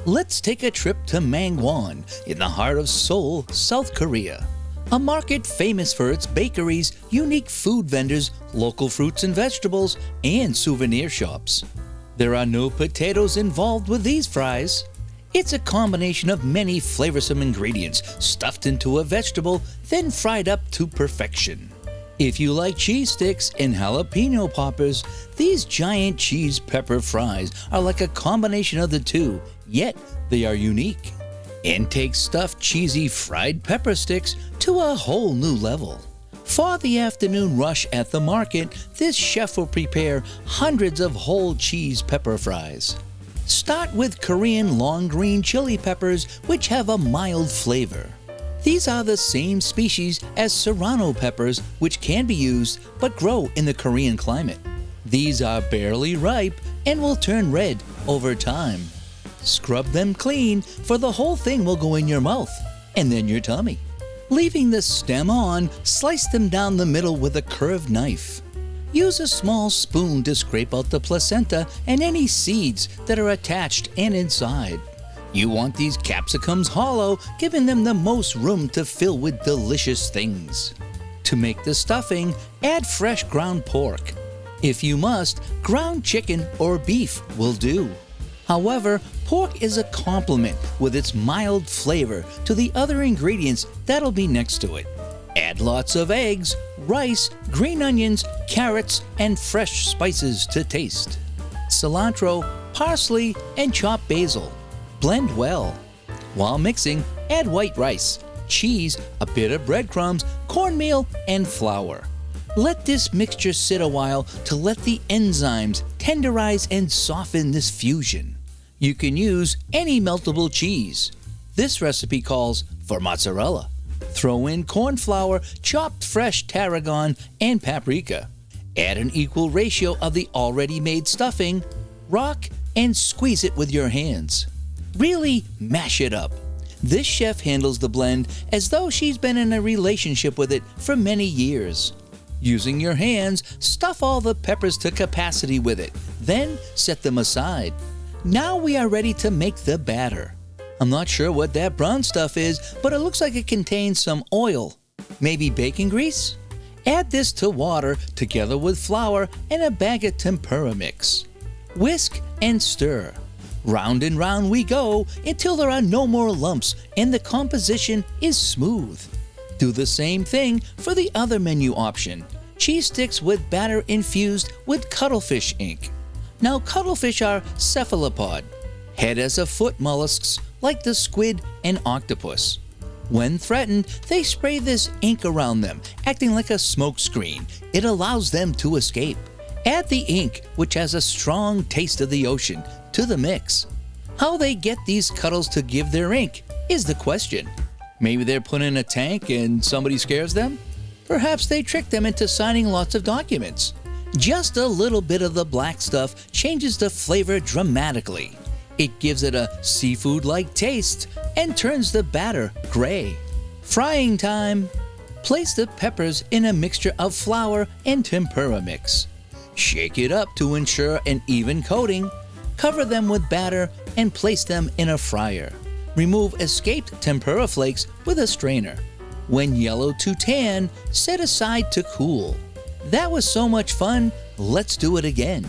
Let's take a trip to Mangwon in the heart of Seoul, South Korea. A market famous for its bakeries, unique food vendors, local fruits and vegetables, and souvenir shops. There are no potatoes involved with these fries. It's a combination of many flavorsome ingredients stuffed into a vegetable, then fried up to perfection. If you like cheese sticks and jalapeno poppers, these giant cheese pepper fries are like a combination of the two, yet they are unique. And take stuffed cheesy fried pepper sticks to a whole new level. For the afternoon rush at the market, this chef will prepare hundreds of whole cheese pepper fries. Start with Korean long green chili peppers, which have a mild flavor. These are the same species as serrano peppers, which can be used but grow in the Korean climate. These are barely ripe and will turn red over time. Scrub them clean, for the whole thing will go in your mouth and then your tummy. Leaving the stem on, slice them down the middle with a curved knife. Use a small spoon to scrape out the placenta and any seeds that are attached and inside. You want these capsicums hollow, giving them the most room to fill with delicious things. To make the stuffing, add fresh ground pork. If you must, ground chicken or beef will do. However, pork is a complement with its mild flavor to the other ingredients that'll be next to it. Add lots of eggs, rice, green onions, carrots, and fresh spices to taste. Cilantro, parsley, and chopped basil. Blend well. While mixing, add white rice, cheese, a bit of breadcrumbs, cornmeal, and flour. Let this mixture sit a while to let the enzymes tenderize and soften this fusion. You can use any meltable cheese. This recipe calls for mozzarella. Throw in corn flour, chopped fresh tarragon, and paprika. Add an equal ratio of the already made stuffing, rock, and squeeze it with your hands. Really mash it up. This chef handles the blend as though she's been in a relationship with it for many years. Using your hands, stuff all the peppers to capacity with it, then set them aside. Now we are ready to make the batter. I'm not sure what that brown stuff is, but it looks like it contains some oil. Maybe bacon grease? Add this to water together with flour and a bag of tempura mix. Whisk and stir. Round and round we go until there are no more lumps and the composition is smooth. Do the same thing for the other menu option, cheese sticks with batter infused with cuttlefish ink. Now cuttlefish are cephalopod, head as a foot mollusks like the squid and octopus. When threatened, they spray this ink around them, acting like a smoke screen. It allows them to escape. Add the ink, which has a strong taste of the ocean, to the mix. How they get these cuttles to give their ink is the question. Maybe they're put in a tank and somebody scares them? Perhaps they trick them into signing lots of documents. Just a little bit of the black stuff changes the flavor dramatically. It gives it a seafood-like taste and turns the batter gray. Frying time. Place the peppers in a mixture of flour and tempura mix. Shake it up to ensure an even coating. Cover them with batter and place them in a fryer. Remove escaped tempura flakes with a strainer. When yellow to tan, set aside to cool. That was so much fun, let's do it again.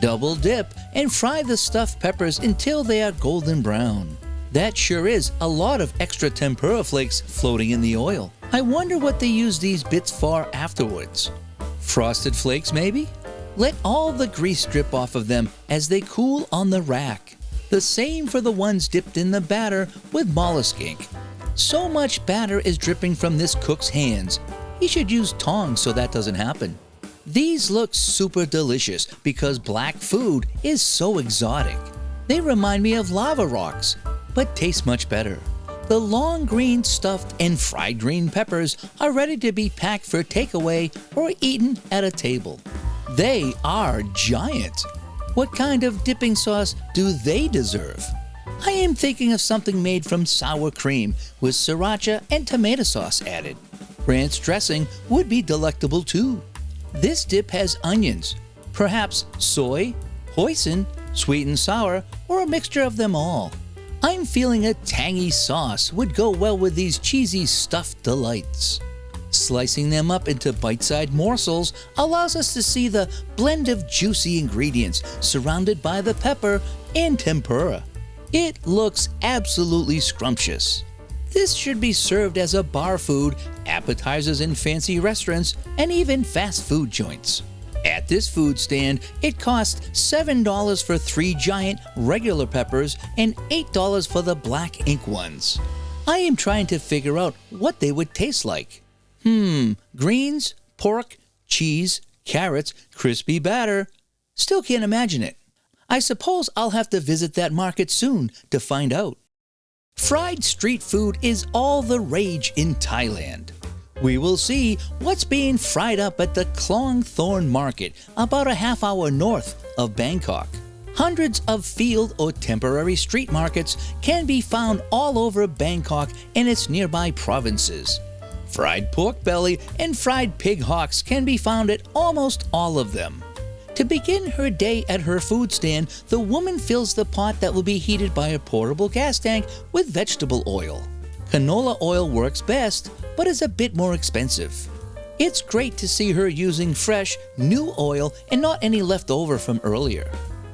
Double dip and fry the stuffed peppers until they are golden brown. That sure is a lot of extra tempura flakes floating in the oil. I wonder what they use these bits for afterwards. Frosted flakes maybe? Let all the grease drip off of them as they cool on the rack. The same for the ones dipped in the batter with mollusk ink. So much batter is dripping from this cook's hands. He should use tongs so that doesn't happen. These look super delicious because black food is so exotic. They remind me of lava rocks, but taste much better. The long green stuffed and fried green peppers are ready to be packed for takeaway or eaten at a table. They are giant. What kind of dipping sauce do they deserve? I am thinking of something made from sour cream with sriracha and tomato sauce added. Ranch dressing would be delectable too. This dip has onions, perhaps soy, hoisin, sweet and sour, or a mixture of them all. I'm feeling a tangy sauce would go well with these cheesy stuffed delights. Slicing them up into bite-sized morsels allows us to see the blend of juicy ingredients surrounded by the pepper and tempura. It looks absolutely scrumptious. This should be served as a bar food, appetizers in fancy restaurants, and even fast food joints. At this food stand, it costs $7 for 3 giant regular peppers and $8 for the black ink ones. I am trying to figure out what they would taste like. Greens, pork, cheese, carrots, crispy batter. Still can't imagine it. I suppose I'll have to visit that market soon to find out. Fried street food is all the rage in Thailand. We will see what's being fried up at the Klong Thorn Market, about a half-hour north of Bangkok. Hundreds of field or temporary street markets can be found all over Bangkok and its nearby provinces. Fried pork belly and fried pig hocks can be found at almost all of them. To begin her day at her food stand, the woman fills the pot that will be heated by a portable gas tank with vegetable oil. Canola oil works best, but is a bit more expensive. It's great to see her using fresh, new oil and not any left over from earlier.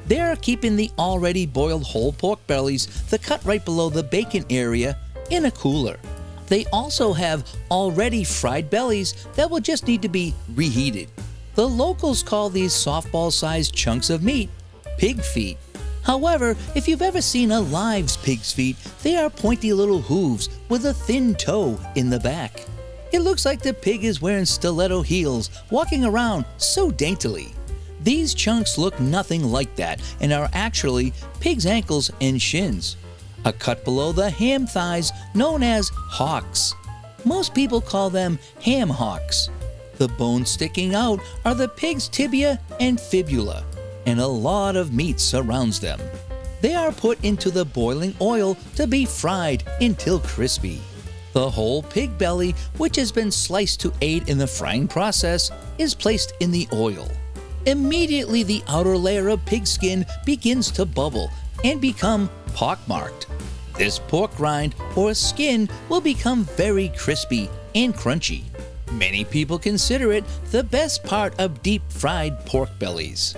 They are keeping the already boiled whole pork bellies, the cut right below the bacon area, in a cooler. They also have already fried bellies that will just need to be reheated. The locals call these softball-sized chunks of meat pig feet. However, if you've ever seen a live pig's feet, they are pointy little hooves with a thin toe in the back. It looks like the pig is wearing stiletto heels, walking around so daintily. These chunks look nothing like that and are actually pig's ankles and shins. A cut below the ham thighs known as hocks. Most people call them ham hocks. The bones sticking out are the pig's tibia and fibula, and a lot of meat surrounds them. They are put into the boiling oil to be fried until crispy. The whole pig belly, which has been sliced to aid in the frying process, is placed in the oil. Immediately, the outer layer of pig skin begins to bubble and become pockmarked. This pork rind or skin will become very crispy and crunchy. Many people consider it the best part of deep-fried pork bellies.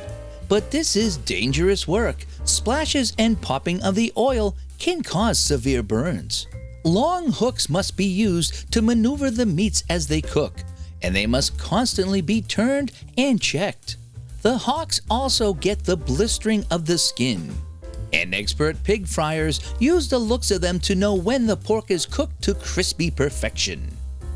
But this is dangerous work. Splashes and popping of the oil can cause severe burns. Long hooks must be used to maneuver the meats as they cook, and they must constantly be turned and checked. The hocks also get the blistering of the skin. And expert pig fryers use the looks of them to know when the pork is cooked to crispy perfection.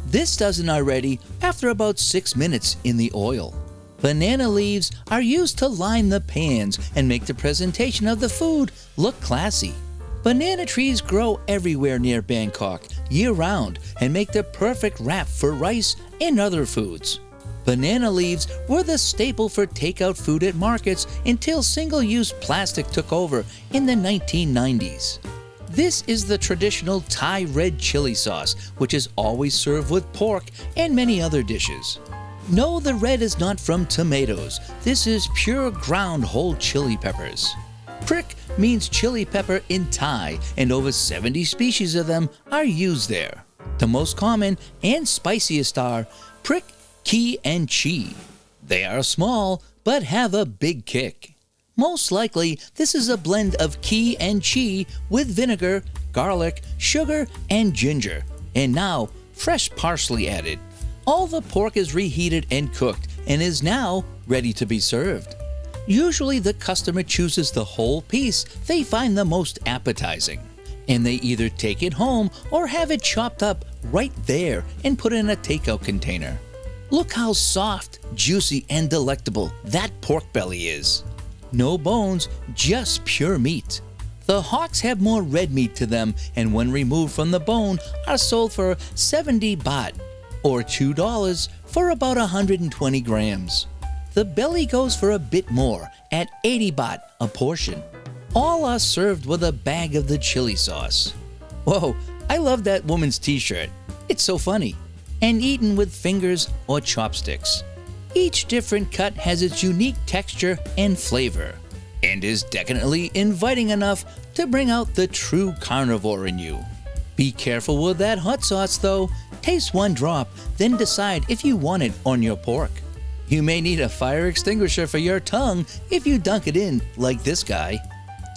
This doesn't already after about 6 minutes in the oil. Banana leaves are used to line the pans and make the presentation of the food look classy. Banana trees grow everywhere near Bangkok year-round and make the perfect wrap for rice and other foods. Banana leaves were the staple for takeout food at markets until single-use plastic took over in the 1990s. This is the traditional Thai red chili sauce, which is always served with pork and many other dishes. No, the red is not from tomatoes. This is pure ground whole chili peppers. Prick means chili pepper in Thai, and over 70 species of them are used there. The most common and spiciest are prick, ki, and chi. They are small, but have a big kick. Most likely, this is a blend of ki and chi with vinegar, garlic, sugar, and ginger, and now fresh parsley added. All the pork is reheated and cooked and is now ready to be served. Usually the customer chooses the whole piece they find the most appetizing, and they either take it home or have it chopped up right there and put in a takeout container. Look how soft, juicy, and delectable that pork belly is. No bones, just pure meat. The hocks have more red meat to them, and when removed from the bone are sold for 70 baht, or $2 for about 120 grams. The belly goes for a bit more, at 80 baht a portion. All are served with a bag of the chili sauce. Whoa, I love that woman's t-shirt. It's so funny. And eaten with fingers or chopsticks. Each different cut has its unique texture and flavor, and is definitely inviting enough to bring out the true carnivore in you. Be careful with that hot sauce though. Taste one drop, then decide if you want it on your pork. You may need a fire extinguisher for your tongue if you dunk it in like this guy.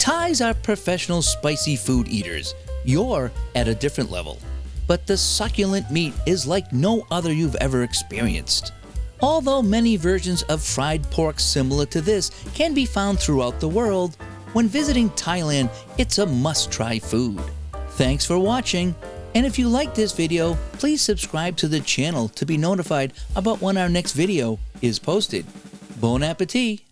Thais are professional spicy food eaters. You're at a different level. But the succulent meat is like no other you've ever experienced. Although many versions of fried pork similar to this can be found throughout the world, when visiting Thailand, it's a must-try food. Thanks for watching, and if you like this video, please subscribe to the channel to be notified about when our next video is posted. Bon appetit!